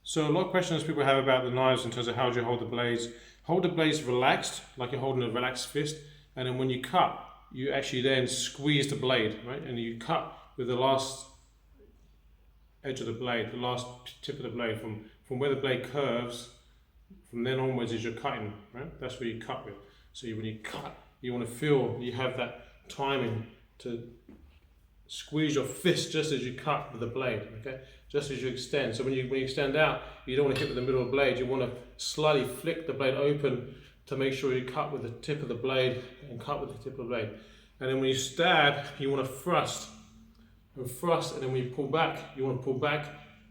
So a lot of questions people have about the knives in terms of how do you hold the blades. Hold the blades relaxed, like you're holding a relaxed fist, and then when you cut, you actually then squeeze the blade, right? And you cut with the last edge of the blade, the last tip of the blade, from where the blade curves, from then onwards as you're cutting, right? That's where you cut with. So when you cut, you want to feel you have that timing to squeeze your fist just as you cut with the blade, okay? Just as you extend. So when you extend out, you don't want to hit with the middle of the blade. You want to slightly flick the blade open to make sure you cut with the tip of the blade and cut with the tip of the blade. And then when you stab, you want to thrust and thrust, and then when you pull back, you want to pull back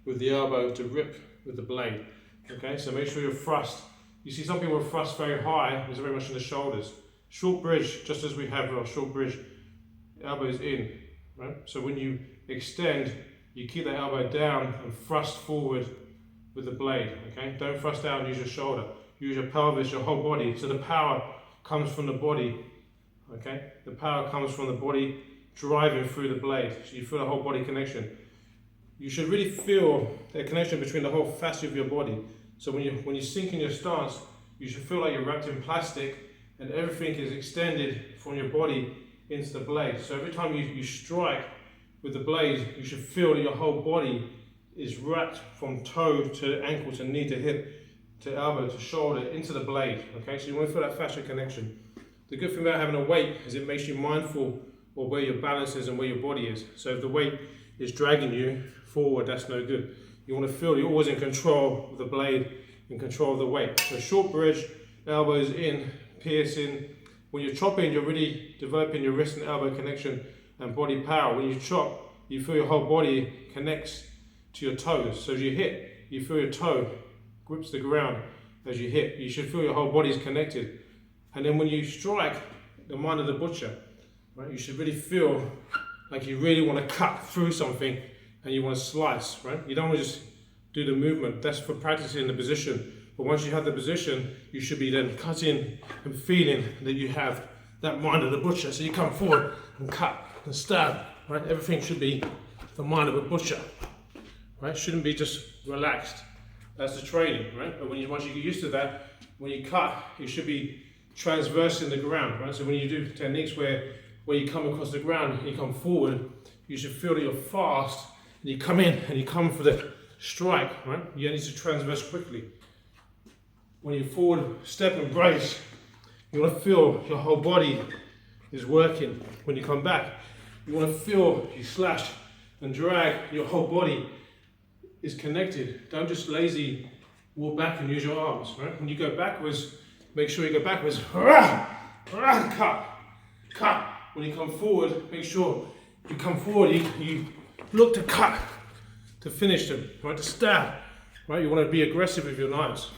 with the elbow to rip with the blade. Okay, so make sure you thrust. You see some people thrust very high, it's very much in the shoulders. Short bridge, just as we have our short bridge, elbows in, right? So when you extend, you keep the elbow down and thrust forward with the blade, okay? Don't thrust down, use your shoulder. Use your pelvis, your whole body. So the power comes from the body, okay? The power comes from the body driving through the blade. So you feel the whole body connection. You should really feel the connection between the whole fascia of your body. So when you sink in your stance, you should feel like you're wrapped in plastic and everything is extended from your body into the blade. So every time you strike with the blade, you should feel that your whole body is wrapped from toe to ankle to knee to hip to elbow to shoulder into the blade. Okay, so you want to feel that fascia connection. The good thing about having a weight is it makes you mindful of where your balance is and where your body is. So if the weight is dragging you forward, that's no good. You want to feel you're always in control of the blade, in control of the weight. So short bridge, elbows in, piercing. When you're chopping, you're really developing your wrist and elbow connection and body power. When you chop, you feel your whole body connects to your toes. So as you hit, you feel your toe grips the ground as you hit. You should feel your whole body is connected. And then when you strike, the mind of the butcher, right? You should really feel like you really want to cut through something and you want to slice, right? You don't want to just do the movement. That's for practicing the position. But once you have the position, you should be then cutting and feeling that you have that mind of the butcher. So you come forward and cut and stab, right? Everything should be the mind of a butcher, right? Shouldn't be just relaxed. That's the training, right? But once you get used to that, when you cut, you should be transversing the ground, right? So when you do techniques where you come across the ground and you come forward, you should feel that you're fast, and you come in and you come for the strike, right? You need to transverse quickly. When you forward step and brace, you want to feel your whole body is working. When you come back, you want to feel you slash and drag, your whole body is connected. Don't just lazy walk back and use your arms, right? When you go backwards, make sure you go backwards. Cut, cut. When you come forward, make sure you come forward, you look to cut, to finish them, right? To stab, right? You want to be aggressive with your knives.